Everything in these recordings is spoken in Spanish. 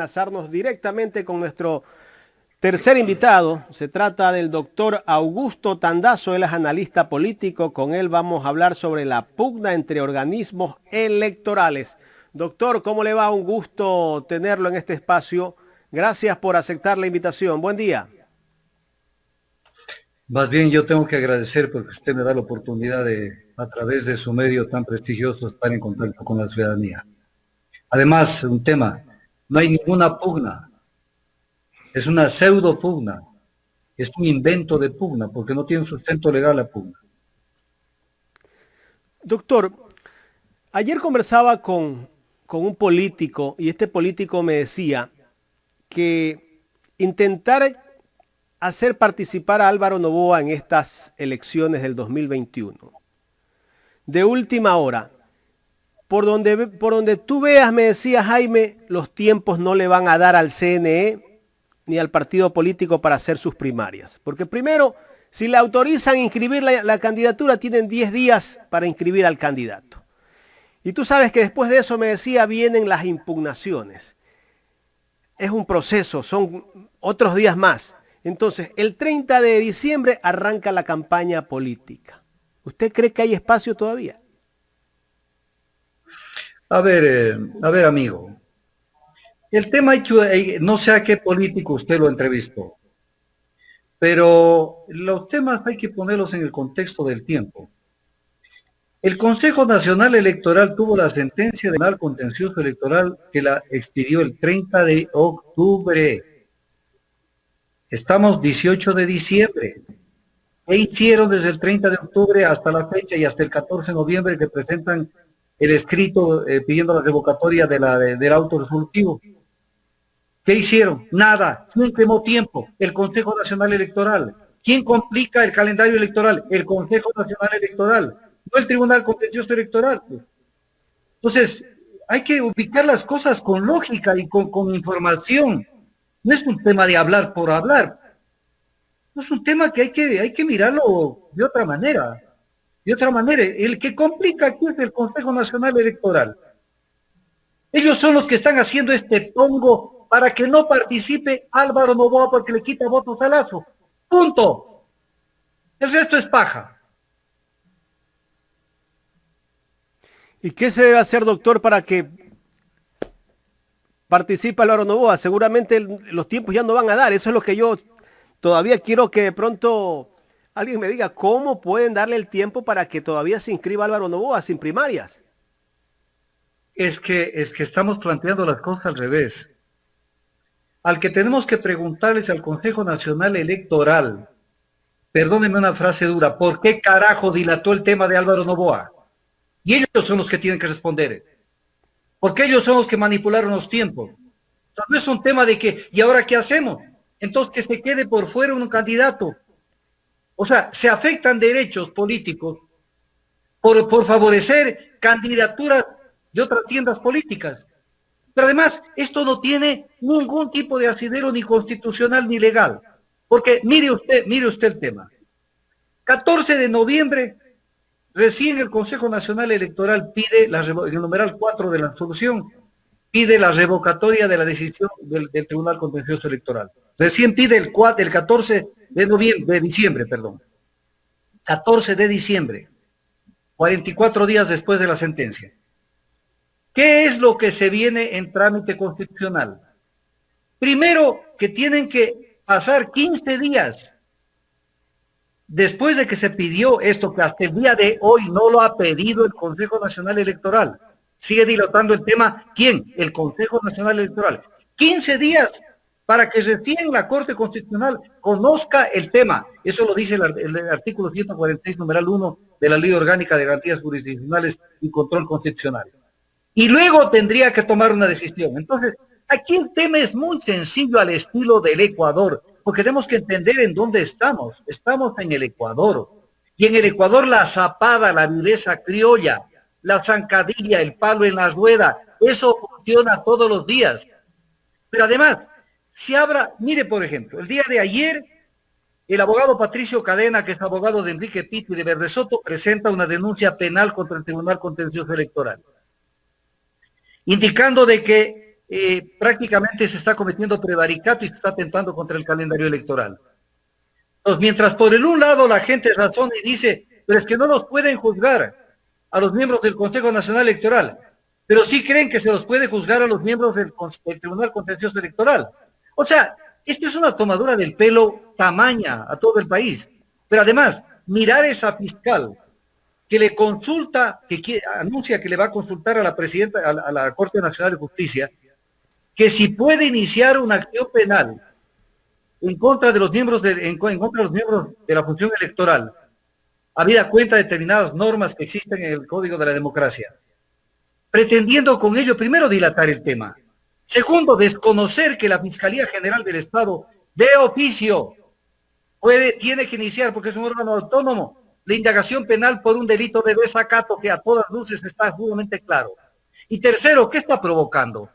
enlazarnos directamente con nuestro tercer invitado. Se trata del doctor Augusto Tandazo, él es analista político. Con él vamos a hablar sobre la pugna entre organismos electorales. Doctor, ¿cómo le va? Un gusto tenerlo en este espacio. Gracias por aceptar la invitación. Buen día. Más bien yo tengo que agradecer porque usted me da la oportunidad de, a través de su medio tan prestigioso, estar en contacto con la ciudadanía. Además, un tema, no hay ninguna pugna, es una pseudo pugna, es un invento de pugna, porque no tiene un sustento legal la pugna. Doctor, ayer conversaba con un político y este político me decía que intentar hacer participar a Álvaro Noboa en estas elecciones del 2021, de última hora, por donde tú veas, me decía Jaime, los tiempos no le van a dar al CNE ni al partido político para hacer sus primarias. Porque primero, si le autorizan inscribir la candidatura, tienen 10 días para inscribir al candidato. Y tú sabes que después de eso, me decía, vienen las impugnaciones. Es un proceso, son otros días más. Entonces, el 30 de diciembre arranca la campaña política. ¿Usted cree que hay espacio todavía? A ver, amigo, el tema no sé a qué político usted lo entrevistó, pero los temas hay que ponerlos en el contexto del tiempo. El Consejo Nacional Electoral tuvo la sentencia de Tribunal Contencioso Electoral que la expidió el 30 de octubre. Estamos 18 de diciembre. ¿Qué hicieron desde el 30 de octubre hasta la fecha y hasta el 14 de noviembre que presentan el escrito pidiendo la revocatoria del auto resolutivo? ¿Qué hicieron? Nada. ¿Quién quemó tiempo? El Consejo Nacional Electoral. ¿Quién complica el calendario electoral? El Consejo Nacional Electoral, no el Tribunal Contencioso Electoral. Entonces, hay que ubicar las cosas con lógica y con información. No es un tema de hablar por hablar. No es un tema que hay que mirarlo de otra manera. De otra manera, el que complica aquí es el Consejo Nacional Electoral. Ellos son los que están haciendo este tongo para que no participe Álvaro Noboa porque le quita votos a Lazo. Punto. El resto es paja. ¿Y qué se debe hacer, doctor, para que participe Álvaro Noboa? Seguramente los tiempos ya no van a dar. Eso es lo que yo todavía quiero que de pronto alguien me diga. ¿Cómo pueden darle el tiempo para que todavía se inscriba Álvaro Noboa sin primarias? Es que estamos planteando las cosas al revés. Al que tenemos que preguntarles al Consejo Nacional Electoral, perdónenme una frase dura, ¿por qué carajo dilató el tema de Álvaro Noboa? Y ellos son los que tienen que responder. Porque ellos son los que manipularon los tiempos. Entonces, no es un tema de que, ¿y ahora qué hacemos? Entonces que se quede por fuera un candidato. O sea, se afectan derechos políticos por favorecer candidaturas de otras tiendas políticas. Pero además, esto no tiene ningún tipo de asidero ni constitucional ni legal. Porque mire usted el tema. 14 de noviembre, recién el Consejo Nacional Electoral pide, en el numeral 4 de la resolución, pide la revocatoria de la decisión del Tribunal Contencioso Electoral. Recién pide el 14 de diciembre. 14 de diciembre, 44 días después de la sentencia. ¿Qué es lo que se viene en trámite constitucional? Primero, que tienen que pasar 15 días después de que se pidió esto, que hasta el día de hoy no lo ha pedido el Consejo Nacional Electoral. Sigue dilatando el tema. ¿Quién? El Consejo Nacional Electoral. 15 días para que recién la Corte Constitucional conozca el tema. Eso lo dice el artículo 146, numeral 1 de la Ley Orgánica de Garantías Jurisdiccionales y Control Constitucional. Y luego tendría que tomar una decisión. Entonces, aquí el tema es muy sencillo al estilo del Ecuador, porque tenemos que entender en dónde estamos. Estamos en el Ecuador. Y en el Ecuador la zapada, la viveza criolla, la zancadilla, el palo en la rueda, eso funciona todos los días. Pero además, mire por ejemplo, el día de ayer, el abogado Patricio Cadena, que es abogado de Enrique Pito y de Verde Soto, presenta una denuncia penal contra el Tribunal Contencioso Electoral, indicando de que prácticamente se está cometiendo prevaricato y se está atentando contra el calendario electoral. Entonces, mientras por el un lado la gente razona y dice, pero es que no los pueden juzgar a los miembros del Consejo Nacional Electoral, pero sí creen que se los puede juzgar a los miembros del Tribunal Contencioso Electoral. O sea, esto es una tomadura del pelo tamaña a todo el país. Pero además, mirar esa fiscal que le consulta, anuncia que le va a consultar a la presidenta, a la Corte Nacional de Justicia, que si puede iniciar una acción penal en contra de los miembros en contra de los miembros de la función electoral, habida cuenta de determinadas normas que existen en el Código de la Democracia, pretendiendo con ello, primero, dilatar el tema. Segundo, desconocer que la Fiscalía General del Estado, de oficio, tiene que iniciar, porque es un órgano autónomo, la indagación penal por un delito de desacato que a todas luces está sumamente claro. Y tercero, ¿qué está provocando?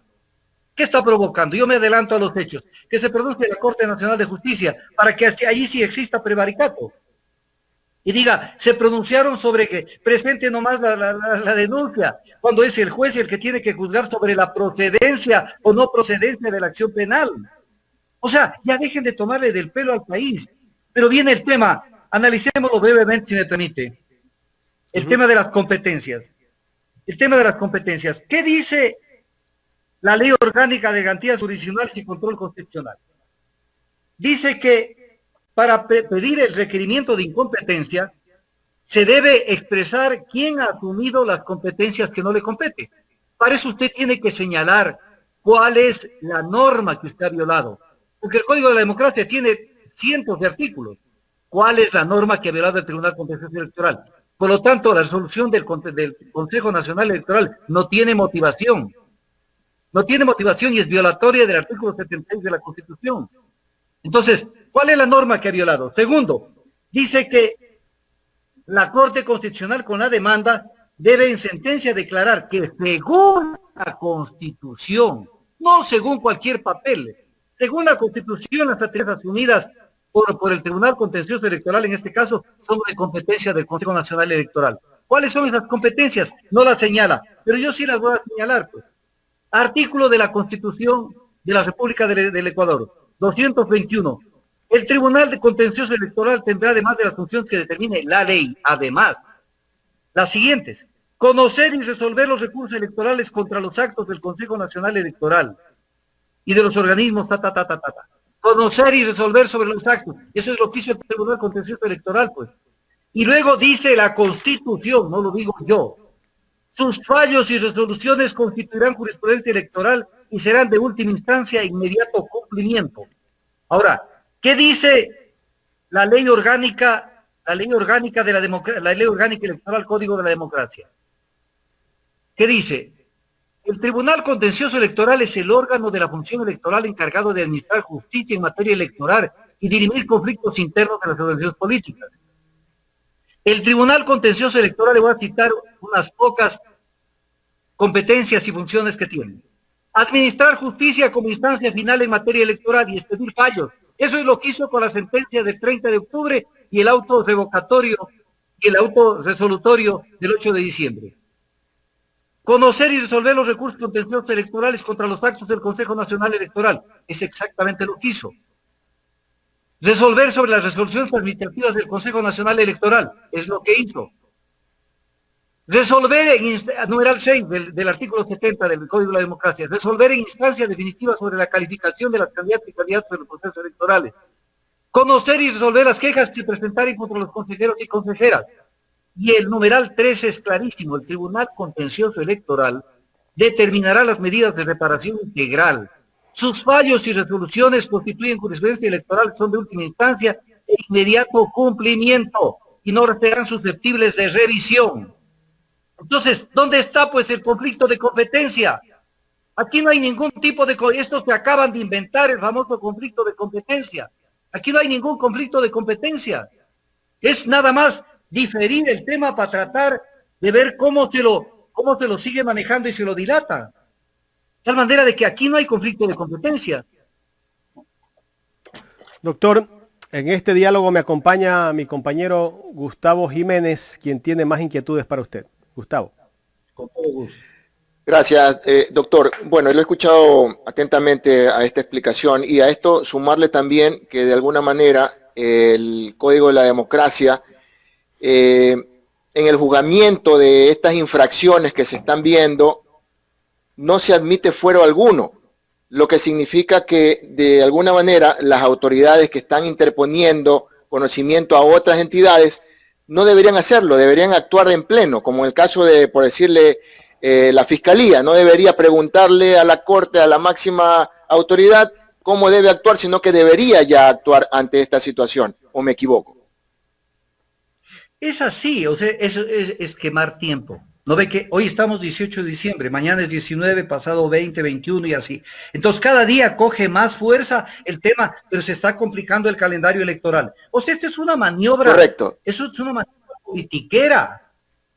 ¿Qué está provocando? Yo me adelanto a los hechos. Que se pronuncie la Corte Nacional de Justicia para que allí sí exista prevaricato. Y diga, se pronunciaron sobre que presente nomás la denuncia, cuando es el juez el que tiene que juzgar sobre la procedencia o no procedencia de la acción penal. O sea, ya dejen de tomarle del pelo al país. Pero viene el tema, analicémoslo brevemente si me permite. El tema de las competencias. El tema de las competencias. ¿Qué dice la Ley Orgánica de Garantías Jurisdiccionales y Control Constitucional? Dice que para pedir el requerimiento de incompetencia, se debe expresar quién ha asumido las competencias que no le compete. Para eso usted tiene que señalar cuál es la norma que usted ha violado. Porque el Código de la Democracia tiene cientos de artículos. ¿Cuál es la norma que ha violado el Tribunal Contencioso Electoral? Por lo tanto, la resolución del Consejo Nacional Electoral no tiene motivación. No tiene motivación y es violatoria del artículo 76 de la Constitución. Entonces, ¿cuál es la norma que ha violado? Segundo, dice que la Corte Constitucional con la demanda debe en sentencia declarar que según la Constitución, no según cualquier papel, según la Constitución, las actividades asumidas por el Tribunal Contencioso Electoral, en este caso, son de competencia del Consejo Nacional Electoral. ¿Cuáles son esas competencias? No las señala, pero yo sí las voy a señalar, pues. Artículo de la Constitución de la República del Ecuador, 221. El Tribunal de Contencioso Electoral tendrá, además de las funciones que determine la ley, además, las siguientes: conocer y resolver los recursos electorales contra los actos del Consejo Nacional Electoral y de los organismos, Conocer y resolver sobre los actos. Eso es lo que hizo el Tribunal Contencioso Electoral, pues. Y luego dice la Constitución, no lo digo yo, sus fallos y resoluciones constituirán jurisprudencia electoral y serán de última instancia e inmediato cumplimiento. Ahora, ¿qué dice la ley orgánica de la ley orgánica electoral, Código de la Democracia? ¿Qué dice? El Tribunal Contencioso Electoral es el órgano de la función electoral encargado de administrar justicia en materia electoral y dirimir conflictos internos de las organizaciones políticas. El Tribunal Contencioso Electoral, le voy a citar unas pocas competencias y funciones que tiene. Administrar justicia como instancia final en materia electoral y expedir fallos. Eso es lo que hizo con la sentencia del 30 de octubre y el auto revocatorio y el auto resolutorio del 8 de diciembre. Conocer y resolver los recursos contenciosos electorales contra los actos del Consejo Nacional Electoral. Es exactamente lo que hizo. Resolver sobre las resoluciones administrativas del Consejo Nacional Electoral. Es lo que hizo. Resolver en numeral 6 del artículo 70 del Código de la Democracia. Resolver en instancia definitiva sobre la calificación de las candidatas y candidatos de los procesos electorales. Conocer y resolver las quejas que se presentaren contra los consejeros y consejeras. Y el numeral 13 es clarísimo: el Tribunal Contencioso Electoral determinará las medidas de reparación integral. Sus fallos y resoluciones constituyen jurisprudencia electoral, son de última instancia e inmediato cumplimiento y no serán susceptibles de revisión. Entonces, ¿dónde está pues el conflicto de competencia? Aquí no hay ningún tipo de... Estos se acaban de inventar el famoso conflicto de competencia. Aquí no hay ningún conflicto de competencia. Es nada más diferir el tema para tratar de ver cómo se lo sigue manejando y se lo dilata. De tal manera de que aquí no hay conflicto de competencia. Doctor, en este diálogo me acompaña mi compañero Gustavo Jiménez, quien tiene más inquietudes para usted. Gustavo. Con todo gusto. Gracias, doctor. Bueno, lo he escuchado atentamente a esta explicación y a esto sumarle también que de alguna manera el Código de la Democracia, en el juzgamiento de estas infracciones que se están viendo, no se admite fuero alguno, lo que significa que de alguna manera las autoridades que están interponiendo conocimiento a otras entidades no deberían hacerlo, deberían actuar en pleno, como en el caso de, por decirle, la Fiscalía no debería preguntarle a la Corte, a la máxima autoridad, cómo debe actuar, sino que debería ya actuar ante esta situación, ¿o me equivoco? Es así, o sea, es quemar tiempo. ¿No ve que hoy estamos 18 de diciembre, mañana es 19, pasado 20, 21 y así? Entonces cada día coge más fuerza el tema, pero se está complicando el calendario electoral. O sea, esta es una maniobra. Correcto. Eso es una maniobra politiquera.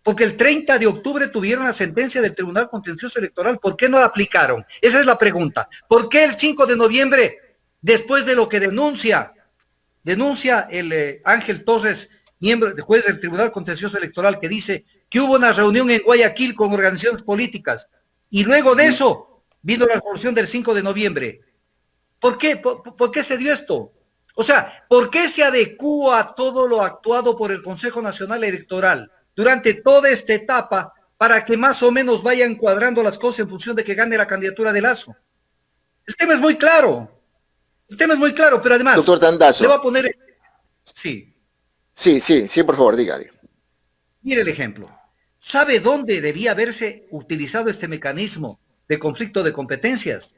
Porque el 30 de octubre tuvieron la sentencia del Tribunal Contencioso Electoral. ¿Por qué no la aplicaron? Esa es la pregunta. ¿Por qué el 5 de noviembre, después de lo que denuncia el Ángel Torres, miembro, juez del Tribunal Contencioso Electoral, que dice que hubo una reunión en Guayaquil con organizaciones políticas, y luego de eso vino la resolución del 5 de noviembre? ¿Por qué? ¿Por qué se dio esto? O sea, ¿por qué se adecúa a todo lo actuado por el Consejo Nacional Electoral durante toda esta etapa para que más o menos vayan cuadrando las cosas en función de que gane la candidatura de Lasso? El tema es muy claro. El tema es muy claro, pero además, doctor Tandazo, le voy a poner... Sí. Sí, por favor, diga. Mire el ejemplo. ¿Sabe dónde debía haberse utilizado este mecanismo de conflicto de competencias?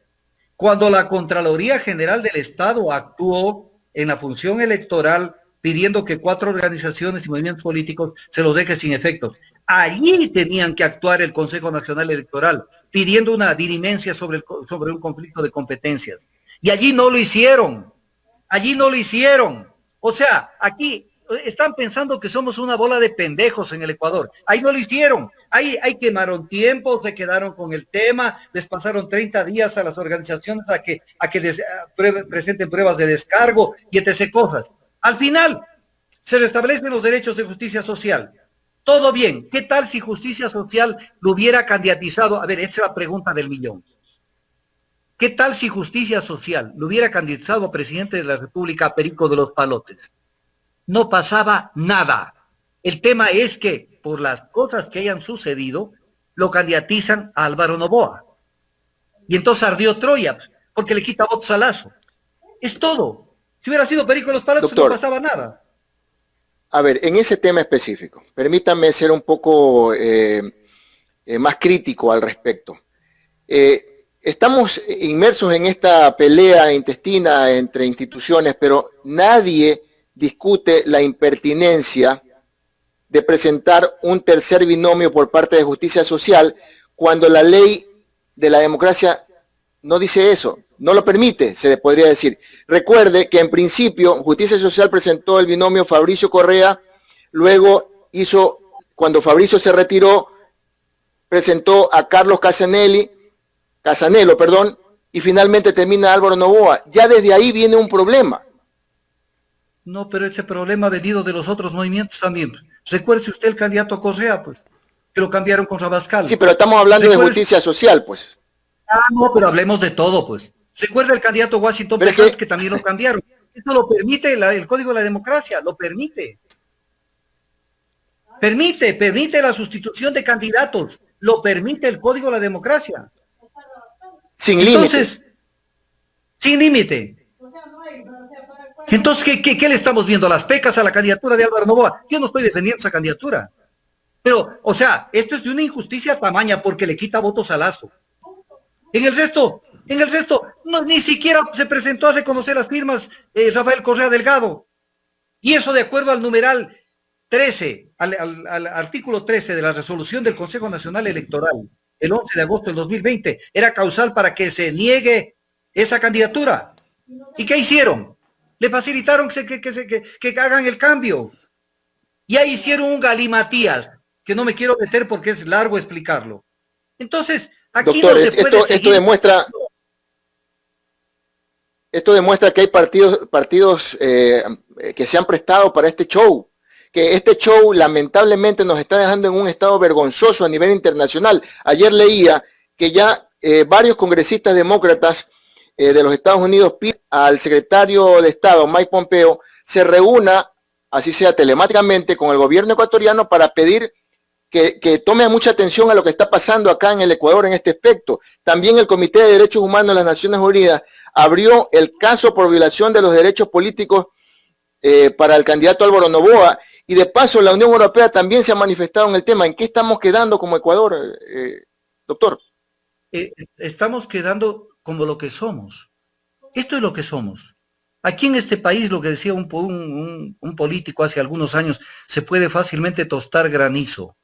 Cuando la Contraloría General del Estado actuó en la función electoral pidiendo que 4 organizaciones y movimientos políticos se los deje sin efectos. Allí tenían que actuar el Consejo Nacional Electoral, pidiendo una dirimencia sobre un conflicto de competencias. Y allí no lo hicieron. Allí no lo hicieron. O sea, aquí están pensando que somos una bola de pendejos en el Ecuador. Ahí no lo hicieron. Ahí quemaron tiempo, se quedaron con el tema, les pasaron 30 días a las organizaciones a que presenten pruebas de descargo y etc. cosas. Al final, se restablecen los derechos de justicia social. Todo bien. ¿Qué tal si justicia social lo hubiera candidatizado? A ver, esta es la pregunta del millón. ¿Qué tal si justicia social lo hubiera candidatizado a presidente de la República a Perico de los Palotes? No pasaba nada. El tema es que, por las cosas que hayan sucedido, lo candidatizan a Álvaro Noboa. Y entonces ardió Troya, porque le quita votos a Lasso. Es todo. Si hubiera sido Perico de los Palotes, doctor, no pasaba nada. A ver, en ese tema específico, permítame ser un poco más crítico al respecto. Estamos inmersos en esta pelea intestina entre instituciones, pero nadie discute la impertinencia de presentar un tercer binomio por parte de Justicia Social cuando la ley de la democracia no dice eso, no lo permite, se podría decir. Recuerde que en principio Justicia Social presentó el binomio Fabricio Correa, luego cuando Fabricio se retiró, presentó a Carlos Casanelo, y finalmente termina Álvaro Noboa. Ya desde ahí viene un problema. No, pero ese problema ha venido de los otros movimientos también. Recuerde usted el candidato Correa, pues, que lo cambiaron con Rabascal. Sí, pero estamos hablando de justicia social, pues. Ah, no, pero hablemos de todo, pues. Recuerda el candidato Washington Pesanz, que también lo cambiaron. Esto lo permite el Código de la Democracia, lo permite. Permite la sustitución de candidatos, lo permite el Código de la Democracia. Sin límite. Entonces, sin límite. Entonces, ¿qué le estamos viendo? ¿Las pecas a la candidatura de Álvaro Noboa? Yo no estoy defendiendo esa candidatura. Pero, o sea, esto es de una injusticia tamaña porque le quita votos a Lasso. En el resto, no, ni siquiera se presentó a reconocer las firmas Rafael Correa Delgado. Y eso de acuerdo al numeral 13, al artículo 13 de la resolución del Consejo Nacional Electoral, el 11 de agosto del 2020, era causal para que se niegue esa candidatura. ¿Y qué hicieron? Le facilitaron que hagan el cambio. Y ahí hicieron un galimatías, que no me quiero meter porque es largo explicarlo. Entonces, aquí doctor, no se puede seguir... Esto demuestra que hay partidos que se han prestado para este show. Que este show lamentablemente nos está dejando en un estado vergonzoso a nivel internacional. Ayer leía que ya varios congresistas demócratas de los Estados Unidos piden al secretario de Estado, Mike Pompeo, se reúna, así sea telemáticamente, con el gobierno ecuatoriano para pedir que tome mucha atención a lo que está pasando acá en el Ecuador en este aspecto. También el Comité de Derechos Humanos de las Naciones Unidas abrió el caso por violación de los derechos políticos para el candidato Álvaro Noboa, y de paso la Unión Europea también se ha manifestado en el tema. ¿En qué estamos quedando como Ecuador, doctor? Estamos quedando como lo que somos. Esto es lo que somos. Aquí en este país, lo que decía un político hace algunos años, se puede fácilmente tostar granizo.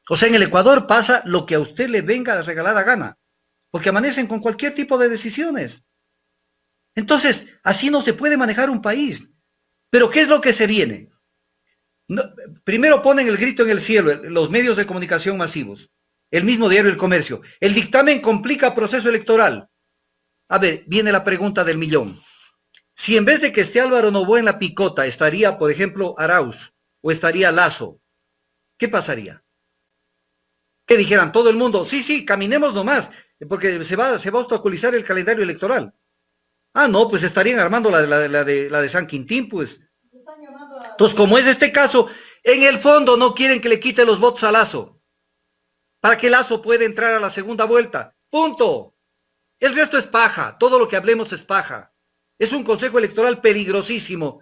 O sea, en el Ecuador pasa lo que a usted le venga a regalar a gana, porque amanecen con cualquier tipo de decisiones. Entonces, así no se puede manejar un país. Pero ¿qué es lo que se viene? No, primero ponen el grito en el cielo, los medios de comunicación masivos, el mismo diario El Comercio. El dictamen complica proceso electoral. A ver, viene la pregunta del millón. Si en vez de que esté Álvaro Noboa en la picota, estaría, por ejemplo, Arauz, o estaría Lasso, ¿qué pasaría? Que dijeran todo el mundo, sí, caminemos nomás, porque se va a obstaculizar el calendario electoral. Ah, no, pues estarían armando la de San Quintín, pues. Entonces, como es este caso, en el fondo no quieren que le quite los votos a Lasso, para que Lasso pueda entrar a la segunda vuelta. Punto. El resto es paja, todo lo que hablemos es paja. Es un consejo electoral peligrosísimo,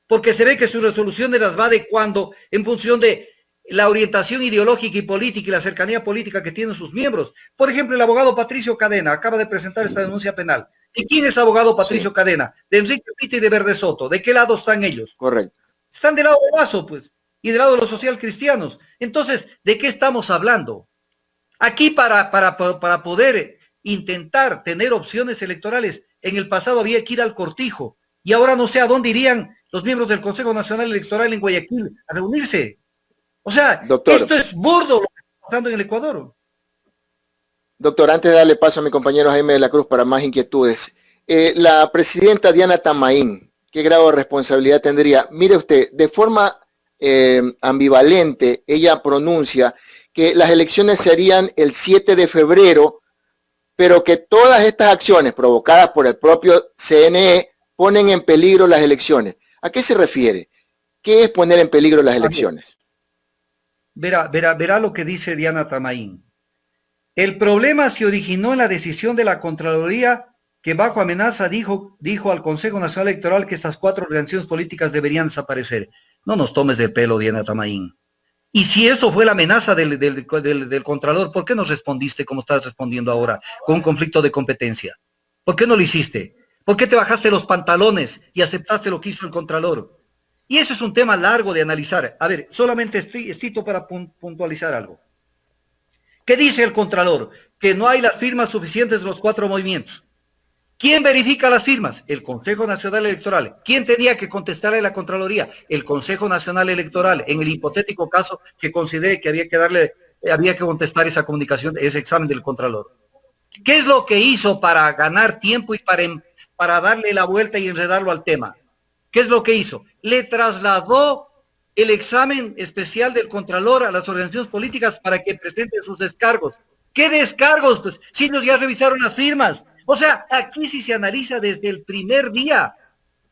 porque se ve que sus resoluciones las va adecuando en función de la orientación ideológica y política y la cercanía política que tienen sus miembros. Por ejemplo, el abogado Patricio Cadena acaba de presentar esta denuncia penal. ¿Y quién es abogado Patricio Cadena? De Enrique Pita y de Verde Soto. ¿De qué lado están ellos? Correcto. Están del lado de Lasso, pues, y del lado de los social cristianos. Entonces, ¿de qué estamos hablando? Aquí para poder intentar tener opciones electorales, en el pasado había que ir al cortijo, y ahora no sé a dónde irían los miembros del Consejo Nacional Electoral en Guayaquil a reunirse. O sea, doctor, esto es burdo lo que está pasando en el Ecuador. Doctor, antes de darle paso a mi compañero Jaime de la Cruz para más inquietudes, la presidenta Diana Tamaín, ¿qué grado de responsabilidad tendría? Mire usted, de forma ambivalente, ella pronuncia que las elecciones serían el 7 de febrero, pero que todas estas acciones provocadas por el propio CNE ponen en peligro las elecciones. ¿A qué se refiere? ¿Qué es poner en peligro las elecciones? Verá lo que dice Diana Tamaín. El problema se originó en la decisión de la Contraloría que bajo amenaza dijo al Consejo Nacional Electoral que estas 4 organizaciones políticas deberían desaparecer. No nos tomes de pelo, Diana Tamaín. Y si eso fue la amenaza del Contralor, ¿por qué no respondiste como estás respondiendo ahora, con un conflicto de competencia? ¿Por qué no lo hiciste? ¿Por qué te bajaste los pantalones y aceptaste lo que hizo el Contralor? Y eso es un tema largo de analizar. A ver, solamente estricto para puntualizar algo. ¿Qué dice el Contralor? Que no hay las firmas suficientes de los 4 movimientos. ¿Quién verifica las firmas? El Consejo Nacional Electoral. ¿Quién tenía que contestarle a la Contraloría? El Consejo Nacional Electoral, en el hipotético caso que considere que había que contestar esa comunicación, ese examen del Contralor. ¿Qué es lo que hizo para ganar tiempo y para darle la vuelta y enredarlo al tema? ¿Qué es lo que hizo? Le trasladó el examen especial del Contralor a las organizaciones políticas para que presenten sus descargos. ¿Qué descargos? Pues si ellos ya revisaron las firmas. O sea, aquí sí se analiza desde el primer día.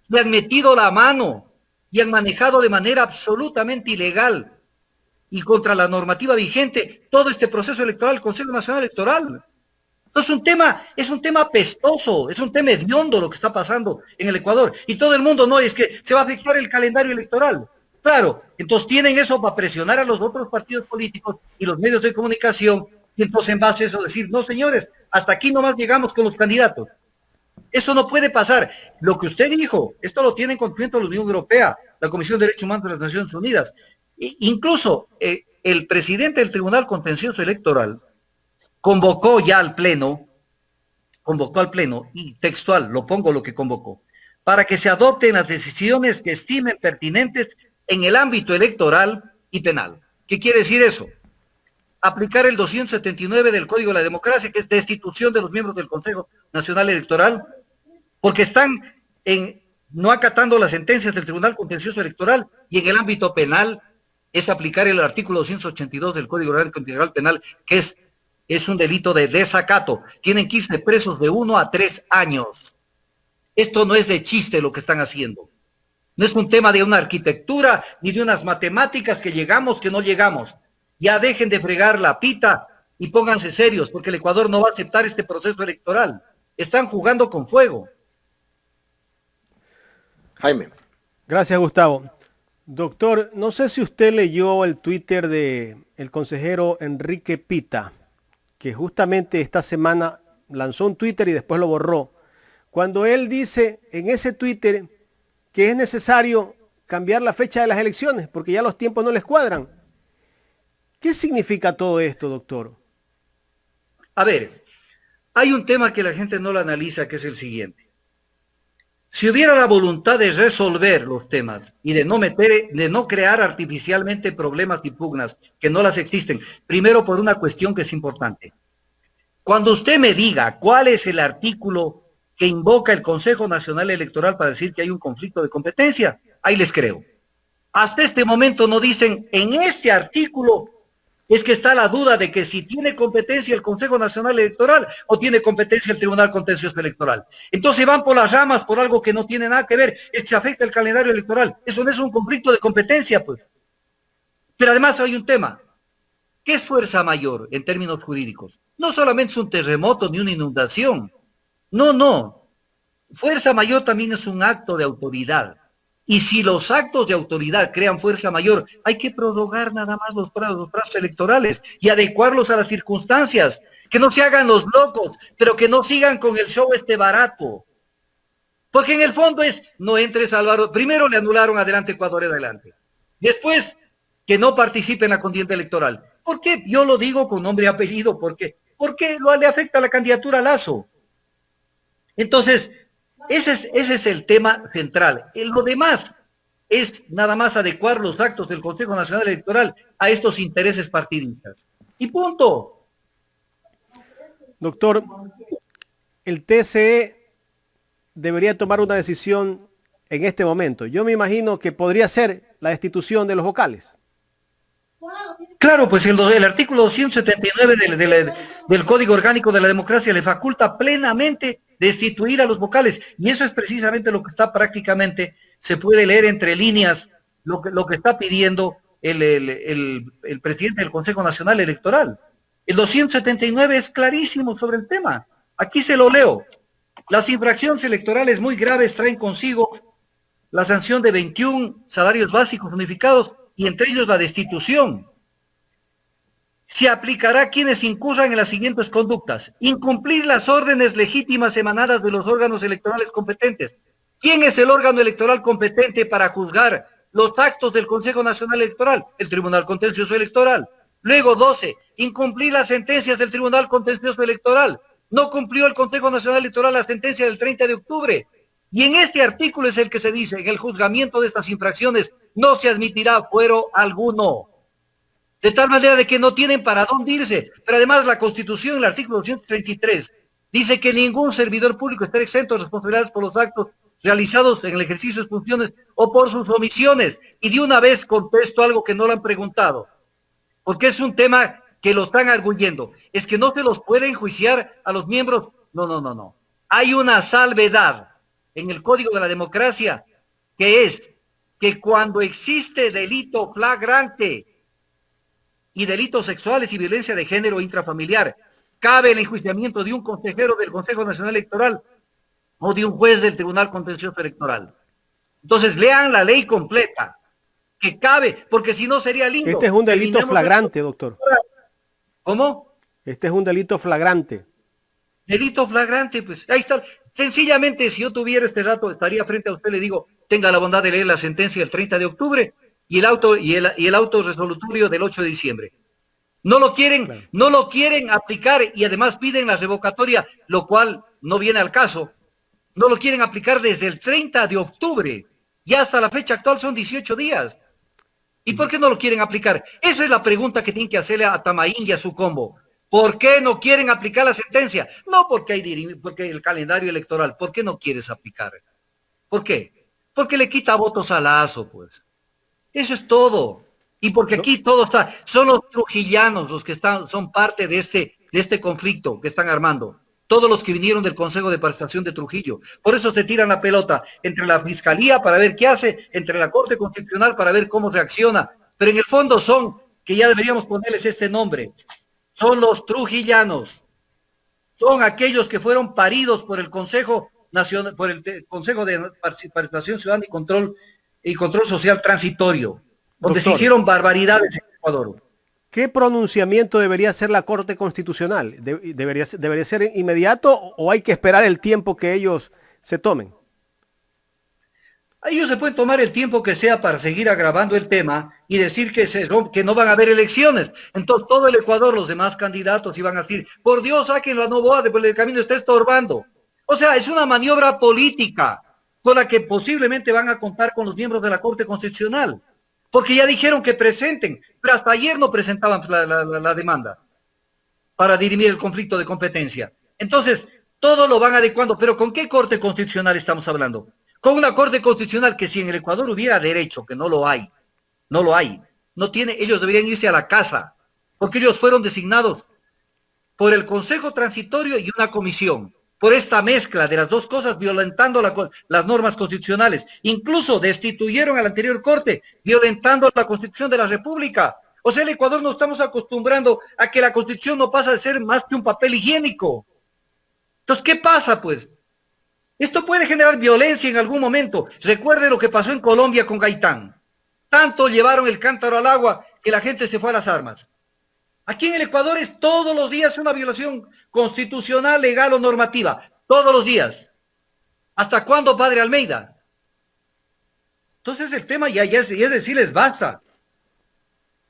Le han metido la mano y han manejado de manera absolutamente ilegal y contra la normativa vigente todo este proceso electoral, el Consejo Nacional Electoral. Entonces es un tema pestoso, es un tema hediondo lo que está pasando en el Ecuador. Y todo el mundo, no, es que se va a fijar el calendario electoral. Claro, entonces tienen eso para presionar a los otros partidos políticos y los medios de comunicación, y entonces en base a eso decir, no señores, hasta aquí nomás llegamos con los candidatos. Eso no puede pasar. Lo que usted dijo, esto lo tiene en conocimiento la Unión Europea, la Comisión de Derechos Humanos de las Naciones Unidas. Incluso el presidente del Tribunal Contencioso Electoral convocó al pleno, y textual, lo pongo lo que convocó, para que se adopten las decisiones que estimen pertinentes en el ámbito electoral y penal. ¿Qué quiere decir eso? Aplicar el 279 del Código de la Democracia, que es destitución de los miembros del Consejo Nacional Electoral, porque están no acatando las sentencias del Tribunal Contencioso Electoral, y en el ámbito penal es aplicar el artículo 282 del Código Orgánico Integral Penal, que es es un delito de desacato. Tienen que irse presos de 1 a 3 años. Esto no es de chiste lo que están haciendo. No es un tema de una arquitectura ni de unas matemáticas que llegamos, que no llegamos. Ya dejen de fregar la pita y pónganse serios, porque el Ecuador no va a aceptar este proceso electoral. Están jugando con fuego. Jaime. Gracias, Gustavo. Doctor, no sé si usted leyó el Twitter de el consejero Enrique Pita, que justamente esta semana lanzó un Twitter y después lo borró. Cuando él dice en ese Twitter que es necesario cambiar la fecha de las elecciones porque ya los tiempos no les cuadran. ¿Qué significa todo esto, doctor? A ver, hay un tema que la gente no lo analiza, que es el siguiente. Si hubiera la voluntad de resolver los temas y de no crear artificialmente problemas y pugnas que no las existen, primero por una cuestión que es importante. Cuando usted me diga cuál es el artículo que invoca el Consejo Nacional Electoral para decir que hay un conflicto de competencia, ahí les creo. Hasta este momento no dicen, en este artículo es que está la duda de que si tiene competencia el Consejo Nacional Electoral o tiene competencia el Tribunal Contencioso Electoral. Entonces van por las ramas por algo que no tiene nada que ver, es que afecta el calendario electoral. Eso no es un conflicto de competencia, pues. Pero además hay un tema. ¿Qué es fuerza mayor en términos jurídicos? No solamente es un terremoto ni una inundación. No. Fuerza mayor también es un acto de autoridad. Y si los actos de autoridad crean fuerza mayor, hay que prorrogar nada más los plazos electorales y adecuarlos a las circunstancias. Que no se hagan los locos, pero que no sigan con el show este barato. Porque en el fondo es, no entres Álvaro. Primero le anularon Adelante Ecuador adelante. Después, que no participe en la contienda electoral. ¿Por qué? Yo lo digo con nombre y apellido. ¿Por qué? Porque le afecta la candidatura a Lazo. Entonces, ese es el tema central. Lo demás es nada más adecuar los actos del Consejo Nacional Electoral a estos intereses partidistas. Y punto. Doctor, el TCE debería tomar una decisión en este momento. Yo me imagino que podría ser la destitución de los vocales. Claro, pues el artículo 279 del Código Orgánico de la Democracia le faculta plenamente destituir a los vocales. Y eso es precisamente lo que está prácticamente, se puede leer entre líneas, lo que está pidiendo el presidente del Consejo Nacional Electoral. El 279 es clarísimo sobre el tema. Aquí se lo leo. Las infracciones electorales muy graves traen consigo la sanción de 21 salarios básicos unificados y entre ellos la destitución. Se aplicará a quienes incurran en las siguientes conductas: incumplir las órdenes legítimas emanadas de los órganos electorales competentes. ¿Quién es el órgano electoral competente para juzgar los actos del Consejo Nacional Electoral? El Tribunal Contencioso Electoral. Luego 12, incumplir las sentencias del Tribunal Contencioso Electoral. No cumplió el Consejo Nacional Electoral la sentencia del 30 de octubre. Y en este artículo es el que se dice, en el juzgamiento de estas infracciones no se admitirá fuero alguno. De tal manera de que no tienen para dónde irse. Pero además la Constitución, el artículo 233, dice que ningún servidor público estará exento de responsabilidades por los actos realizados en el ejercicio de sus funciones o por sus omisiones. Y de una vez contesto algo que no lo han preguntado, porque es un tema que lo están arguyendo. Es que no se los puede enjuiciar a los miembros. No. Hay una salvedad en el Código de la Democracia, que es que cuando existe delito flagrante y delitos sexuales y violencia de género intrafamiliar, cabe el enjuiciamiento de un consejero del Consejo Nacional Electoral o de un juez del Tribunal Contencioso Electoral. Entonces lean la ley completa, que cabe, porque si no sería lindo. Este es un delito flagrante, doctor. ¿Cómo? Este es un delito flagrante. Delito flagrante, pues ahí está. Sencillamente, si yo tuviera este dato, estaría frente a usted, le digo, tenga la bondad de leer la sentencia del 30 de octubre y el auto resolutorio del 8 de diciembre. No lo quieren aplicar y además piden la revocatoria, lo cual no viene al caso. No lo quieren aplicar desde el 30 de octubre. Y hasta la fecha actual son 18 días. ¿Y por qué no lo quieren aplicar? Esa es la pregunta que tienen que hacerle a Tamaín y a su combo. ¿Por qué no quieren aplicar la sentencia? No porque el calendario electoral. ¿Por qué no quieres aplicar? ¿Por qué? Porque le quita votos a Lazo, pues. Eso es todo. Y porque aquí todo está, son los trujillanos los que son parte de este de este conflicto que están armando. Todos los que vinieron del Consejo de Participación de Trujillo. Por eso se tiran la pelota entre la Fiscalía para ver qué hace, entre la Corte Constitucional para ver cómo reacciona. Pero en el fondo son, que ya deberíamos ponerles este nombre, son los trujillanos. Son aquellos que fueron paridos por el Consejo Nacional, por el Consejo de Participación Ciudadana y Control Social Transitorio, donde se hicieron barbaridades en Ecuador. ¿Qué pronunciamiento debería hacer la Corte Constitucional? ¿Debería ser inmediato o hay que esperar el tiempo que ellos se tomen? Ellos se pueden tomar el tiempo que sea para seguir agravando el tema y decir que no van a haber elecciones. Entonces todo el Ecuador, los demás candidatos iban a decir, por Dios, sáquenlo a Noboa, porque el camino está estorbando. O sea, es una maniobra política con la que posiblemente van a contar con los miembros de la Corte Constitucional. Porque ya dijeron que presenten, pero hasta ayer no presentaban la demanda para dirimir el conflicto de competencia. Entonces, todo lo van adecuando, pero ¿con qué Corte Constitucional estamos hablando? Con una Corte Constitucional que si en el Ecuador hubiera derecho, que no lo hay, ellos deberían irse a la casa, porque ellos fueron designados por el Consejo Transitorio y una comisión. Por esta mezcla de las dos cosas, violentando las normas constitucionales. Incluso destituyeron a la anterior Corte, violentando la Constitución de la República. O sea, el Ecuador nos estamos acostumbrando a que la Constitución no pasa de ser más que un papel higiénico. Entonces, ¿qué pasa, pues? Esto puede generar violencia en algún momento. Recuerde lo que pasó en Colombia con Gaitán. Tanto llevaron el cántaro al agua que la gente se fue a las armas. Aquí en el Ecuador es todos los días una violación constitucional, legal o normativa. Todos los días. ¿Hasta cuándo, padre Almeida? Entonces el tema ya es decirles basta.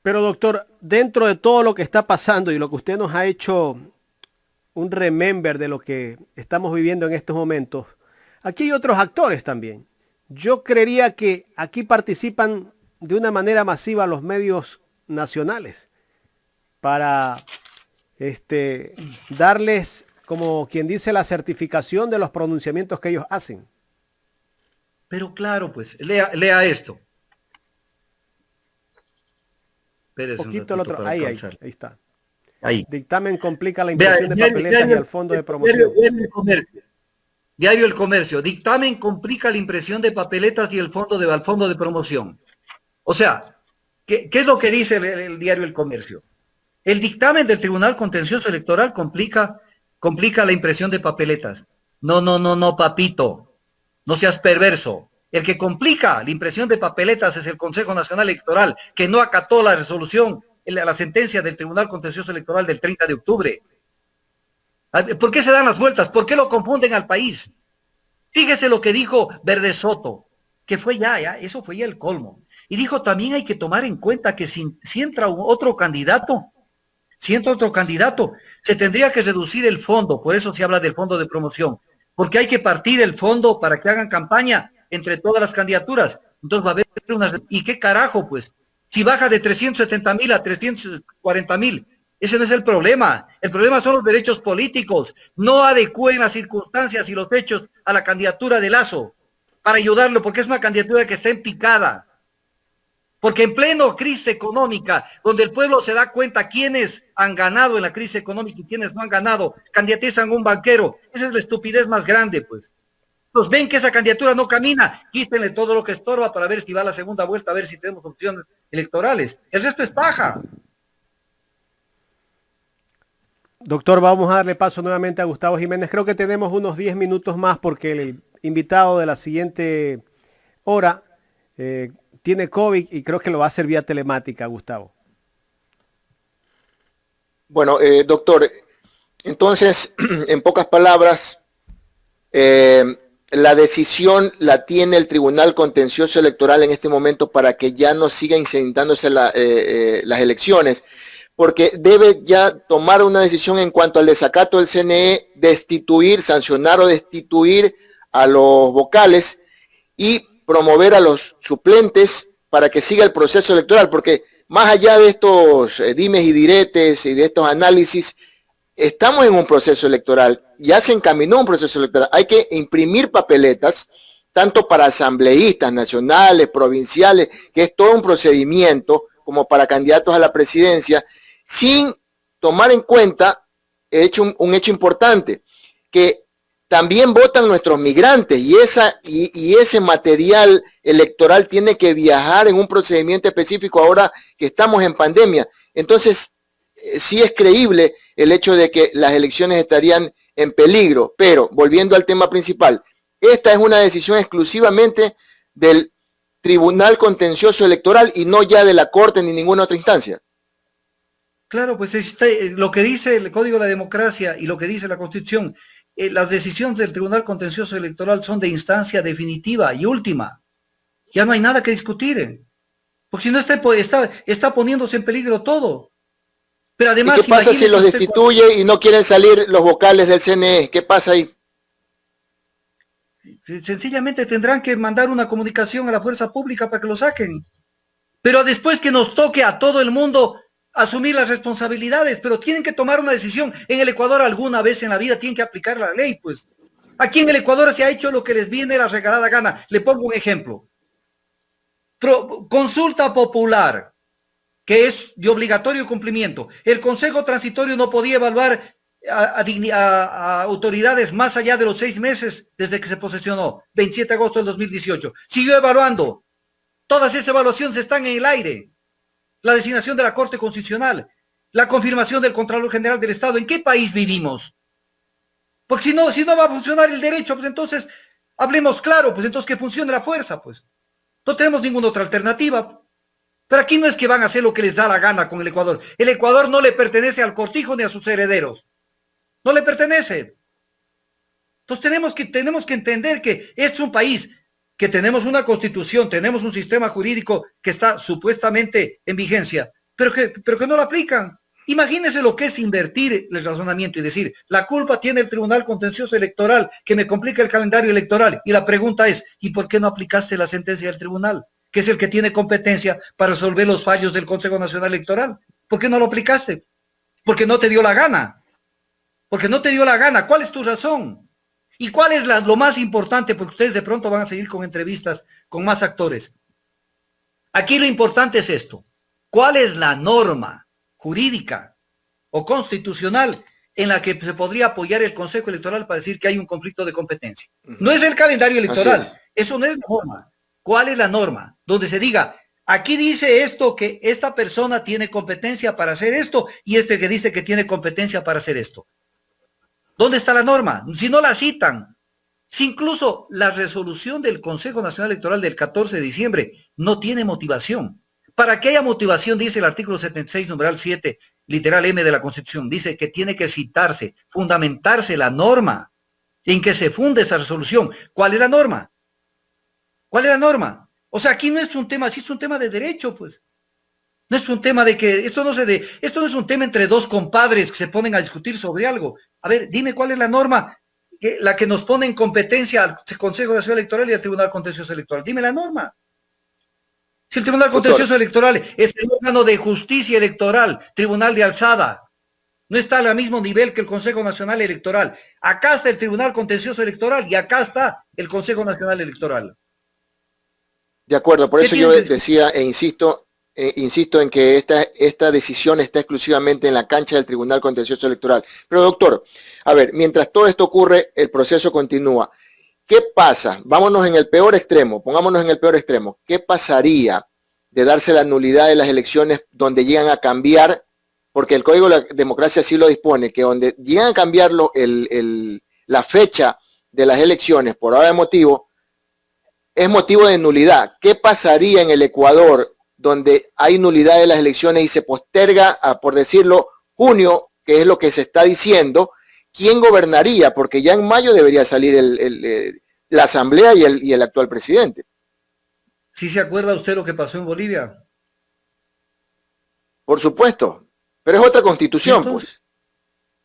Pero doctor, dentro de todo lo que está pasando y lo que usted nos ha hecho un remember de lo que estamos viviendo en estos momentos, aquí hay otros actores también. Yo creería que aquí participan de una manera masiva los medios nacionales para darles, como quien dice, la certificación de los pronunciamientos que ellos hacen. Pero claro, pues, lea esto. Un poquito el otro, ahí está. Ahí. Dictamen complica la impresión de papeletas y el fondo de promoción. Diario El Comercio. Dictamen complica la impresión de papeletas y el fondo de promoción. O sea, ¿qué es lo que dice el diario El Comercio? El dictamen del Tribunal Contencioso Electoral complica la impresión de papeletas. No, papito. No seas perverso. El que complica la impresión de papeletas es el Consejo Nacional Electoral, que no acató la resolución, la sentencia del Tribunal Contencioso Electoral del 30 de octubre. ¿Por qué se dan las vueltas? ¿Por qué lo confunden al país? Fíjese lo que dijo Verde Soto, que fue eso fue ya el colmo. Y dijo también hay que tomar en cuenta que si entra otro candidato, se tendría que reducir el fondo, por eso se habla del fondo de promoción, porque hay que partir el fondo para que hagan campaña entre todas las candidaturas. Entonces va a haber ¿y qué carajo, pues? Si baja de 370,000 a 340,000, ese no es el problema. El problema son los derechos políticos. No adecúen las circunstancias y los hechos a la candidatura de Lasso para ayudarlo, porque es una candidatura que está en picada. Porque en pleno crisis económica, donde el pueblo se da cuenta quiénes han ganado en la crisis económica y quiénes no han ganado, candidatizan a un banquero. Esa es la estupidez más grande, pues. Pues ven que esa candidatura no camina, quítenle todo lo que estorba para ver si va a la segunda vuelta, a ver si tenemos opciones electorales. El resto es paja. Doctor, vamos a darle paso nuevamente a Gustavo Jiménez. Creo que tenemos unos 10 minutos más porque el invitado de la siguiente hora tiene COVID y creo que lo va a hacer vía telemática, Gustavo. Bueno, doctor, entonces, en pocas palabras, la decisión la tiene el Tribunal Contencioso Electoral en este momento para que ya no siga incidentándose las elecciones, porque debe ya tomar una decisión en cuanto al desacato del CNE, sancionar o destituir a los vocales y promover a los suplentes para que siga el proceso electoral, porque más allá de estos dimes y diretes y de estos análisis, estamos en un proceso electoral, ya se encaminó un proceso electoral, hay que imprimir papeletas, tanto para asambleístas nacionales, provinciales, que es todo un procedimiento, como para candidatos a la presidencia, sin tomar en cuenta un hecho importante, que también votan nuestros migrantes y ese material electoral tiene que viajar en un procedimiento específico ahora que estamos en pandemia. Entonces, sí es creíble el hecho de que las elecciones estarían en peligro, pero volviendo al tema principal, esta es una decisión exclusivamente del Tribunal Contencioso Electoral y no ya de la Corte ni ninguna otra instancia. Claro, pues lo que dice el Código de la Democracia y lo que dice la Constitución, las decisiones del Tribunal Contencioso Electoral son de instancia definitiva y última. Ya no hay nada que discutir, porque si no está poniéndose en peligro todo. Pero además, ¿y qué pasa si los destituye y no quieren salir los vocales del CNE? ¿Qué pasa ahí? Sencillamente tendrán que mandar una comunicación a la fuerza pública para que lo saquen. Pero después que nos toque a todo el mundo asumir las responsabilidades, pero tienen que tomar una decisión. En el Ecuador alguna vez en la vida tienen que aplicar la ley, pues. Aquí en el Ecuador se ha hecho lo que les viene la regalada gana. Le pongo un ejemplo. Consulta popular, que es de obligatorio cumplimiento. El Consejo Transitorio no podía evaluar a autoridades más allá de los 6 meses desde que se posesionó, 27 de agosto del 2018. Siguió evaluando. Todas esas evaluaciones están en el aire. La designación de la Corte Constitucional, la confirmación del Contralor General del Estado. ¿En qué país vivimos? Porque si no va a funcionar el derecho, pues entonces hablemos claro, pues entonces que funcione la fuerza, pues. No tenemos ninguna otra alternativa. Pero aquí no es que van a hacer lo que les da la gana con el Ecuador. El Ecuador no le pertenece al cortijo ni a sus herederos. No le pertenece. Entonces tenemos que entender que es un país que tenemos una constitución, tenemos un sistema jurídico que está supuestamente en vigencia, pero que no lo aplican. Imagínense lo que es invertir el razonamiento y decir, la culpa tiene el Tribunal Contencioso Electoral, que me complica el calendario electoral. Y la pregunta es, ¿y por qué no aplicaste la sentencia del tribunal, que es el que tiene competencia para resolver los fallos del Consejo Nacional Electoral? ¿Por qué no lo aplicaste? Porque no te dio la gana. Porque no te dio la gana. ¿Cuál es tu razón? ¿Y cuál es lo más importante? Porque ustedes de pronto van a seguir con entrevistas con más actores. Aquí lo importante es esto. ¿Cuál es la norma jurídica o constitucional en la que se podría apoyar el Consejo Electoral para decir que hay un conflicto de competencia? No es el calendario electoral. Eso no es la norma. ¿Cuál es la norma? Donde se diga, aquí dice esto, que esta persona tiene competencia para hacer esto y este que dice que tiene competencia para hacer esto. ¿Dónde está la norma? Si no la citan, si incluso la resolución del Consejo Nacional Electoral del 14 de diciembre no tiene motivación. Para que haya motivación, dice el artículo 76, numeral 7, literal M de la Constitución, dice que tiene que citarse, fundamentarse la norma en que se funde esa resolución. ¿Cuál es la norma? ¿Cuál es la norma? O sea, aquí no es un tema, sí es un tema de derecho, pues. No es un tema de que, esto no es un tema entre dos compadres que se ponen a discutir sobre algo. A ver, dime cuál es la norma, la que nos pone en competencia al Consejo Nacional Electoral y al Tribunal Contencioso Electoral. Dime la norma. Si el Tribunal Contencioso Electoral es el órgano de justicia electoral, tribunal de alzada, no está al mismo nivel que el Consejo Nacional Electoral. Acá está el Tribunal Contencioso Electoral y acá está el Consejo Nacional Electoral. De acuerdo, por eso yo decía e insisto en que esta decisión está exclusivamente en la cancha del Tribunal Contencioso Electoral. Pero doctor, a ver, mientras todo esto ocurre, el proceso continúa. ¿Qué pasa? Vámonos en el peor extremo, pongámonos en el peor extremo. ¿Qué pasaría de darse la nulidad de las elecciones donde llegan a cambiar? Porque el Código de la Democracia sí lo dispone, que donde llegan a cambiar la fecha de las elecciones por ahora motivo, es motivo de nulidad. ¿Qué pasaría en el Ecuador donde hay nulidad de las elecciones y se posterga a, por decirlo, junio, que es lo que se está diciendo? ¿Quién gobernaría? Porque ya en mayo debería salir la Asamblea y el actual presidente. ¿Sí se acuerda usted lo que pasó en Bolivia? Por supuesto, pero es otra constitución, entonces,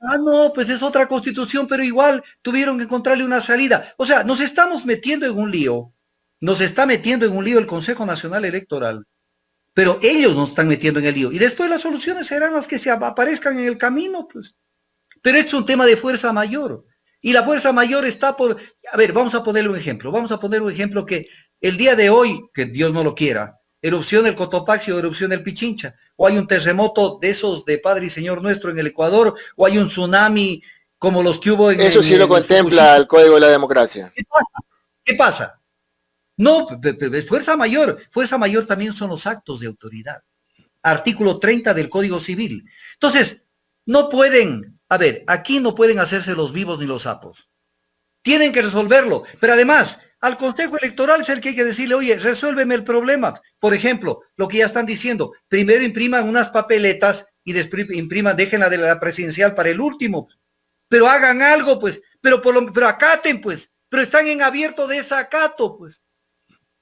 pues. No, pues es otra constitución, pero igual tuvieron que encontrarle una salida. O sea, nos estamos metiendo en un lío. Nos está metiendo en un lío el Consejo Nacional Electoral. Pero ellos nos están metiendo en el lío. Y después las soluciones serán las que se aparezcan en el camino, pues. Pero es un tema de fuerza mayor. Y la fuerza mayor está por... A ver, vamos a ponerle un ejemplo. Vamos a poner un ejemplo que el día de hoy, que Dios no lo quiera, erupción el Cotopaxi o erupción el Pichincha, o hay un terremoto de esos de Padre y Señor nuestro en el Ecuador, o hay un tsunami como los que hubo en... Eso sí lo contempla Fukushima. el Código de la Democracia. ¿Qué pasa? ¿Qué pasa? No, fuerza mayor. Fuerza mayor también son los actos de autoridad. Artículo 30 del Código Civil. Entonces, no pueden, a ver, aquí no pueden hacerse los vivos ni los sapos. Tienen que resolverlo. Pero además, al Consejo Electoral es el que hay que decirle, oye, resuélveme el problema. Por ejemplo, lo que ya están diciendo, primero impriman unas papeletas y después impriman, dejen la de la presidencial para el último. Pero hagan algo, pues, pero acaten, pues, pero están en abierto desacato, pues.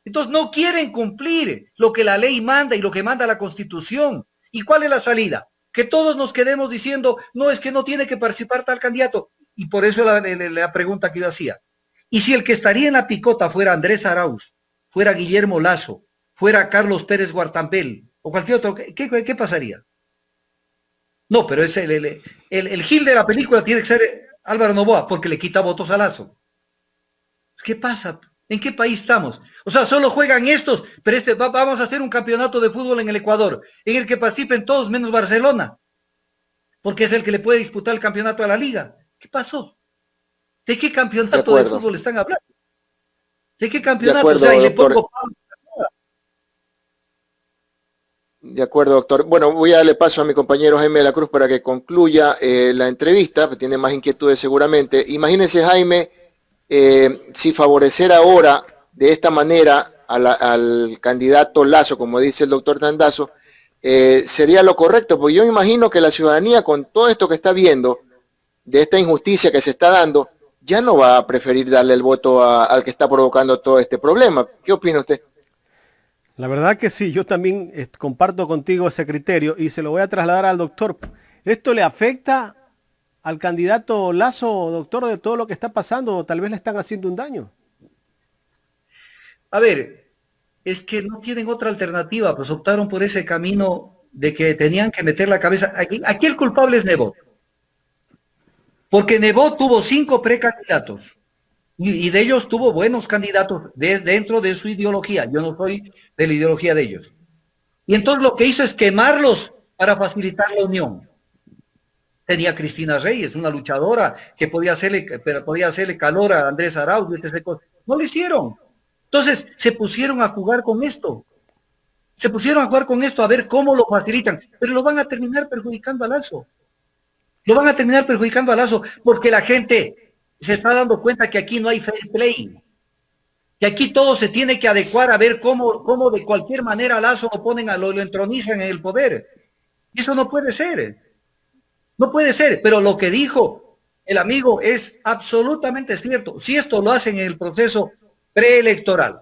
Entonces no quieren cumplir lo que la ley manda y lo que manda la Constitución. ¿Y cuál es la salida? Que todos nos quedemos diciendo, no, es que no tiene que participar tal candidato. Y por eso la pregunta que yo hacía. ¿Y si el que estaría en la picota fuera Andrés Arauz, fuera Guillermo Lasso, fuera Carlos Pérez Guartampel o cualquier otro, ¿qué pasaría? No, pero es el Gil de la película tiene que ser Álvaro Noboa porque le quita votos a Lasso. ¿Qué pasa? ¿En qué país estamos? O sea, solo juegan estos, pero vamos a hacer un campeonato de fútbol en el Ecuador, en el que participen todos menos Barcelona, porque es el que le puede disputar el campeonato a la liga. ¿Qué pasó? ¿De qué campeonato de fútbol están hablando? ¿De qué campeonato? Acuerdo, o sea, y le doctor. pongo... De acuerdo, doctor. Bueno, voy a darle paso a mi compañero Jaime de la Cruz para que concluya la entrevista, que tiene más inquietudes seguramente. Imagínense, Jaime, si favorecer ahora de esta manera al candidato Lasso, como dice el doctor Tandazo, sería lo correcto, porque yo me imagino que la ciudadanía, con todo esto que está viendo, de esta injusticia que se está dando, ya no va a preferir darle el voto al que está provocando todo este problema. ¿Qué opina usted? La verdad que sí, yo también comparto contigo ese criterio y se lo voy a trasladar al doctor. ¿Esto le afecta al candidato Lasso, doctor, de todo lo que está pasando? ¿O tal vez le están haciendo un daño? A ver, es que no tienen otra alternativa, pues optaron por ese camino de que tenían que meter la cabeza. Aquí el culpable es Nebot, porque Nebot tuvo 5 precandidatos. Y de ellos tuvo buenos candidatos dentro de su ideología. Yo no soy de la ideología de ellos. Y entonces lo que hizo es quemarlos para facilitar la unión. Tenía Cristina Reyes, una luchadora que podía hacerle calor a Andrés Arauz. No lo hicieron. Entonces se pusieron a jugar con esto. Se pusieron a jugar con esto a ver cómo lo facilitan. Pero lo van a terminar perjudicando a Lasso. Lo van a terminar perjudicando a Lasso porque la gente se está dando cuenta que aquí no hay fair play, que aquí todo se tiene que adecuar a ver cómo de cualquier manera a Lasso lo entronizan en el poder. Y eso no puede ser. No puede ser, pero lo que dijo el amigo es absolutamente cierto. Si esto lo hacen en el proceso preelectoral,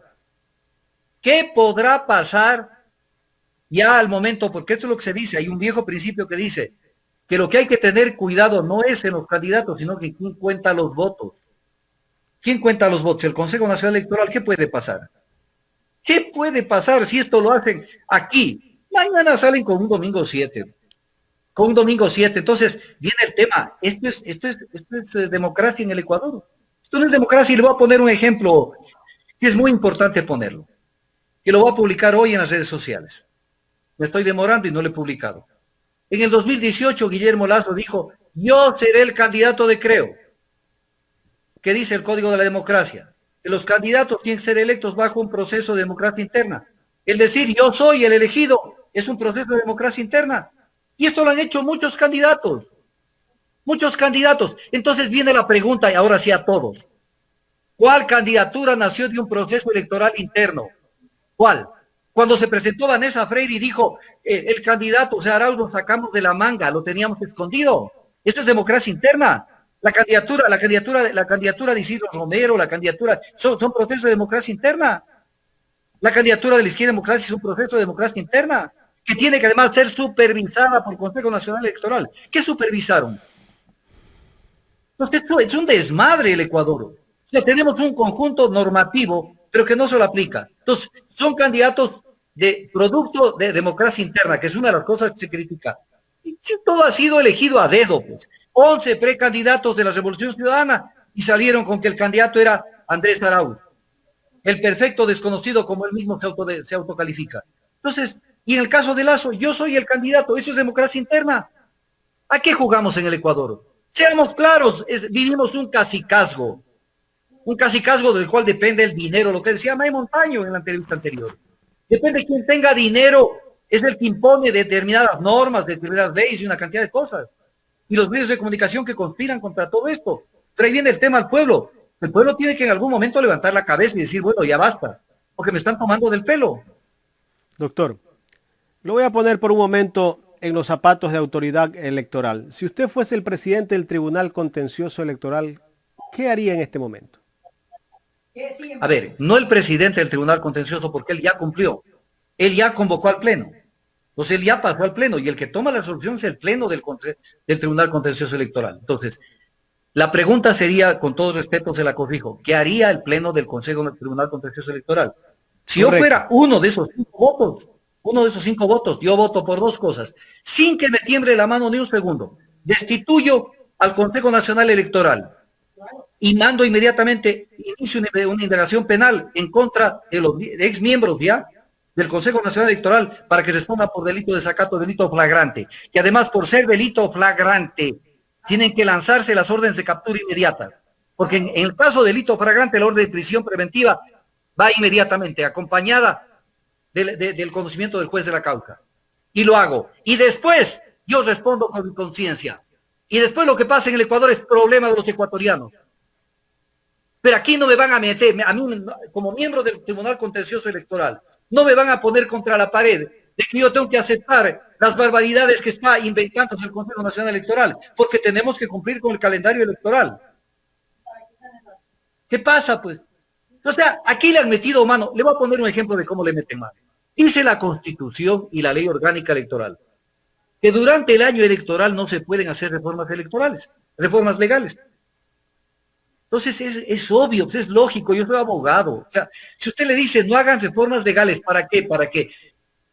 ¿qué podrá pasar ya al momento? Porque esto es lo que se dice, hay un viejo principio que dice que lo que hay que tener cuidado no es en los candidatos, sino que quién cuenta los votos. ¿Quién cuenta los votos? ¿El Consejo Nacional Electoral? ¿Qué puede pasar? ¿Qué puede pasar si esto lo hacen aquí? Mañana salen con un domingo 7. Con un domingo 7. Entonces, viene el tema. Esto es democracia en el Ecuador. Esto no es democracia y le voy a poner un ejemplo que es muy importante ponerlo. Que lo voy a publicar hoy en las redes sociales. Me estoy demorando y no lo he publicado. En el 2018, Guillermo Lasso dijo, yo seré el candidato de Creo. ¿Qué dice el Código de la Democracia? Que los candidatos tienen que ser electos bajo un proceso de democracia interna. El decir, yo soy el elegido, es un proceso de democracia interna. Y esto lo han hecho muchos candidatos. Muchos candidatos. Entonces viene la pregunta, y ahora sí a todos. ¿Cuál candidatura nació de un proceso electoral interno? ¿Cuál? Cuando se presentó Vanessa Freire y dijo, el candidato, o sea, Arauz lo sacamos de la manga, lo teníamos escondido. Esto es democracia interna. La candidatura de Isidro Romero, la candidatura, son procesos de democracia interna. La candidatura de la izquierda democracia es un proceso de democracia interna, que tiene que además ser supervisada por el Consejo Nacional Electoral. ¿Qué supervisaron? Entonces, esto es un desmadre el Ecuador. O sea, tenemos un conjunto normativo, pero que no se lo aplica. Entonces, son candidatos de producto de democracia interna, que es una de las cosas que se critica. Y todo ha sido elegido a dedo, pues. 11 precandidatos de la Revolución Ciudadana y salieron con que el candidato era Andrés Arauz. El perfecto desconocido, como él mismo se autocalifica. Entonces, y en el caso de Lazo, yo soy el candidato, eso es democracia interna. ¿A qué jugamos en el Ecuador? Seamos claros, vivimos un cacicazgo del cual depende el dinero, lo que decía May Montaño en la entrevista anterior. Depende de quien tenga dinero, es el que impone determinadas normas, determinadas leyes y una cantidad de cosas. Y los medios de comunicación que conspiran contra todo esto. Pero ahí viene el tema al pueblo. El pueblo tiene que en algún momento levantar la cabeza y decir, bueno, ya basta, porque me están tomando del pelo. Doctor, lo voy a poner por un momento en los zapatos de autoridad electoral. Si usted fuese el presidente del Tribunal Contencioso Electoral, ¿qué haría en este momento? A ver, no el presidente del Tribunal Contencioso, porque él ya cumplió. Él ya convocó al Pleno. Entonces él ya pasó al Pleno y el que toma la resolución es el Pleno del Tribunal Contencioso Electoral. Entonces, la pregunta sería, con todo respeto se la corrijo, ¿qué haría el Pleno del Consejo del Tribunal Contencioso Electoral? Si Correcto. Yo fuera uno de esos 5 votos, yo voto por 2 cosas, sin que me tiemble la mano ni un segundo. Destituyo al Consejo Nacional Electoral y mando inmediatamente, inicio una indagación penal en contra de los ex miembros ya del Consejo Nacional Electoral para que responda por delito de desacato, delito flagrante. Y además, por ser delito flagrante, tienen que lanzarse las órdenes de captura inmediata. Porque en el caso de delito flagrante, la orden de prisión preventiva va inmediatamente, acompañada del conocimiento del juez de la causa. Y lo hago. Y después, yo respondo con mi conciencia. Y después lo que pasa en el Ecuador es problema de los ecuatorianos. Pero aquí no me van a meter, a mí como miembro del Tribunal Contencioso Electoral, no me van a poner contra la pared de que yo tengo que aceptar las barbaridades que está inventando el Consejo Nacional Electoral, porque tenemos que cumplir con el calendario electoral. ¿Qué pasa, pues? O sea, aquí le han metido mano. Le voy a poner un ejemplo de cómo le meten mano. Dice la Constitución y la Ley Orgánica Electoral que durante el año electoral no se pueden hacer reformas electorales, reformas legales. Entonces es obvio, pues es lógico, yo soy abogado. O sea, si usted le dice no hagan reformas legales, ¿para qué? Para que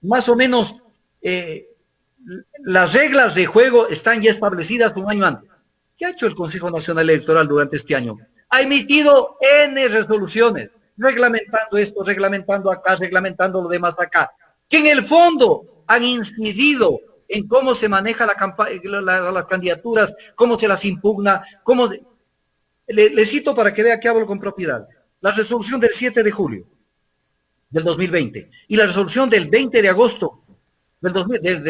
más o menos las reglas de juego están ya establecidas un año antes. ¿Qué ha hecho el Consejo Nacional Electoral durante este año? Ha emitido N resoluciones, reglamentando esto, reglamentando acá, reglamentando lo demás acá, que en el fondo han incidido en cómo se maneja las candidaturas, cómo se las impugna, cómo... Le cito para que vea que hablo con propiedad. La resolución del 7 de julio del 2020 y la resolución del 20 de agosto del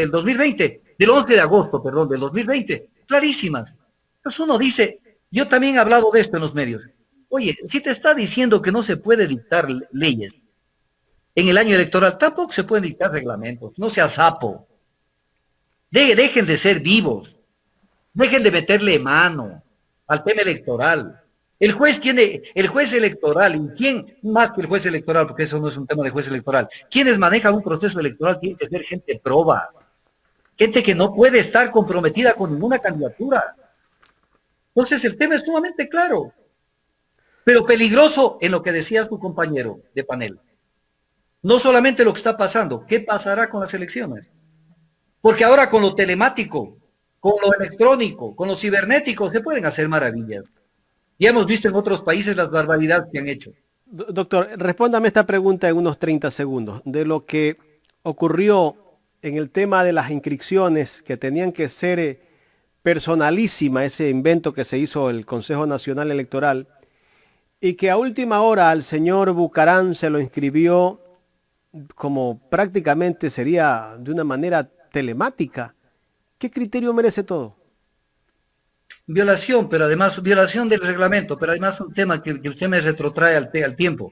2020, del 11 de agosto, perdón, del 2020, clarísimas. Entonces uno dice, yo también he hablado de esto en los medios. Oye, si te está diciendo que no se puede dictar leyes en el año electoral, tampoco se pueden dictar reglamentos. No sea sapo. Dejen de ser vivos. Dejen de meterle mano al tema electoral. El juez electoral, ¿y quién más que el juez electoral? Porque eso no es un tema de juez electoral. Quienes manejan un proceso electoral tienen que ser gente proba. Gente que no puede estar comprometida con ninguna candidatura. Entonces el tema es sumamente claro. Pero peligroso en lo que decía tu compañero de panel. No solamente lo que está pasando, ¿qué pasará con las elecciones? Porque ahora con lo telemático, con lo electrónico, con lo cibernético, se pueden hacer maravillas. Ya hemos visto en otros países las barbaridades que han hecho. Doctor, respóndame esta pregunta en unos 30 segundos. De lo que ocurrió en el tema de las inscripciones, que tenían que ser personalísima, ese invento que se hizo el Consejo Nacional Electoral, y que a última hora al señor Bucarán se lo inscribió como prácticamente sería de una manera telemática. ¿Qué criterio merece todo? Violación, pero además, violación del reglamento, pero además un tema que usted me retrotrae al tiempo.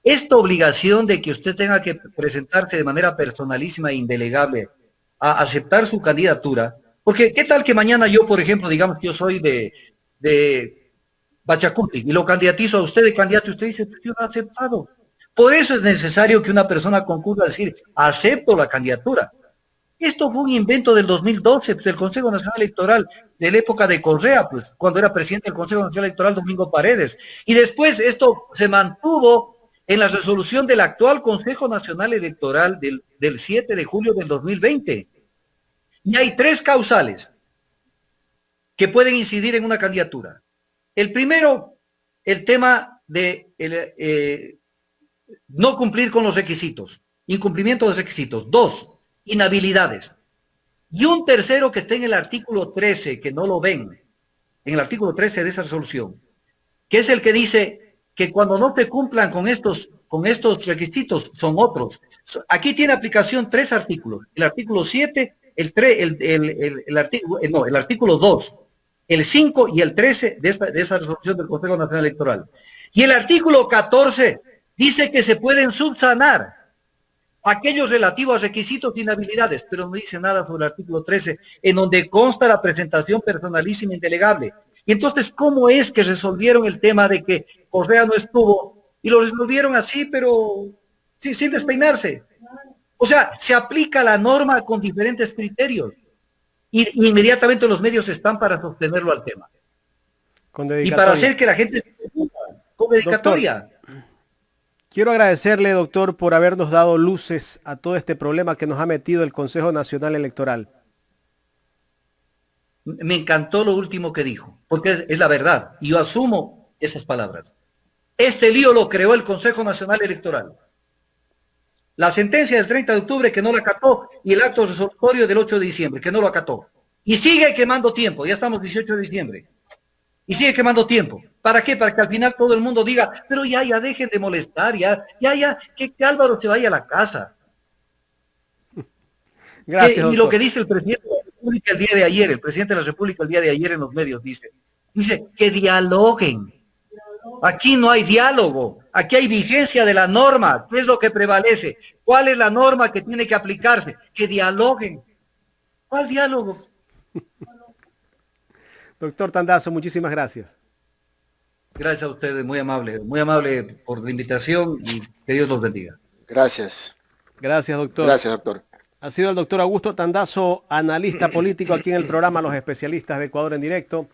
Esta obligación de que usted tenga que presentarse de manera personalísima e indelegable a aceptar su candidatura, porque ¿qué tal que mañana yo, por ejemplo, digamos que yo soy de Pachacuti y lo candidatizo a usted de candidato y usted dice, pues yo no he aceptado. Por eso es necesario que una persona concurra a decir, acepto la candidatura. Esto fue un invento del 2012, pues el Consejo Nacional Electoral de la época de Correa, pues cuando era presidente del Consejo Nacional Electoral Domingo Paredes. Y después esto se mantuvo en la resolución del actual Consejo Nacional Electoral del 7 de julio del 2020. Y hay 3 causales que pueden incidir en una candidatura. El primero, el tema de no cumplir con los requisitos. incumplimiento de requisitos. 2, inhabilidades. Y un tercero que está en el artículo 13, que no lo ven, en el artículo 13 de esa resolución, que es el que dice que cuando no te cumplan con estos requisitos son otros. Aquí tiene aplicación 3 artículos, el artículo 7, el artículo 2, el 5 y el 13 de esa resolución del Consejo Nacional Electoral. Y el artículo 14 dice que se pueden subsanar aquellos relativos a requisitos de inhabilidades, pero no dice nada sobre el artículo 13, en donde consta la presentación personalísima indelegable. Y entonces, ¿cómo es que resolvieron el tema de que Correa no estuvo? Y lo resolvieron así, pero sin despeinarse. O sea, se aplica la norma con diferentes criterios. Y inmediatamente los medios están para sostenerlo al tema. Y para hacer que la gente se preocupe, con dedicatoria. Doctor, quiero agradecerle, doctor, por habernos dado luces a todo este problema que nos ha metido el Consejo Nacional Electoral. Me encantó lo último que dijo, porque es la verdad, y yo asumo esas palabras. Este lío lo creó el Consejo Nacional Electoral. La sentencia del 30 de octubre que no la acató y el acto resolutorio del 8 de diciembre que no lo acató. Y sigue quemando tiempo, ya estamos 18 de diciembre. Y sigue quemando tiempo. ¿Para qué? Para que al final todo el mundo diga, pero ya dejen de molestar, que Álvaro se vaya a la casa. Gracias, y lo que dice el presidente de la República el día de ayer, el presidente de la República el día de ayer en los medios dice que dialoguen. Aquí no hay diálogo, aquí hay vigencia de la norma. ¿Qué es lo que prevalece? ¿Cuál es la norma que tiene que aplicarse? Que dialoguen. ¿Cuál diálogo? Doctor Tandazo, muchísimas gracias. Gracias a ustedes, muy amable por la invitación y que Dios los bendiga. Gracias. Gracias, doctor. Gracias, doctor. Ha sido el doctor Augusto Tandazo, analista político aquí en el programa Los Especialistas de Ecuador en Directo.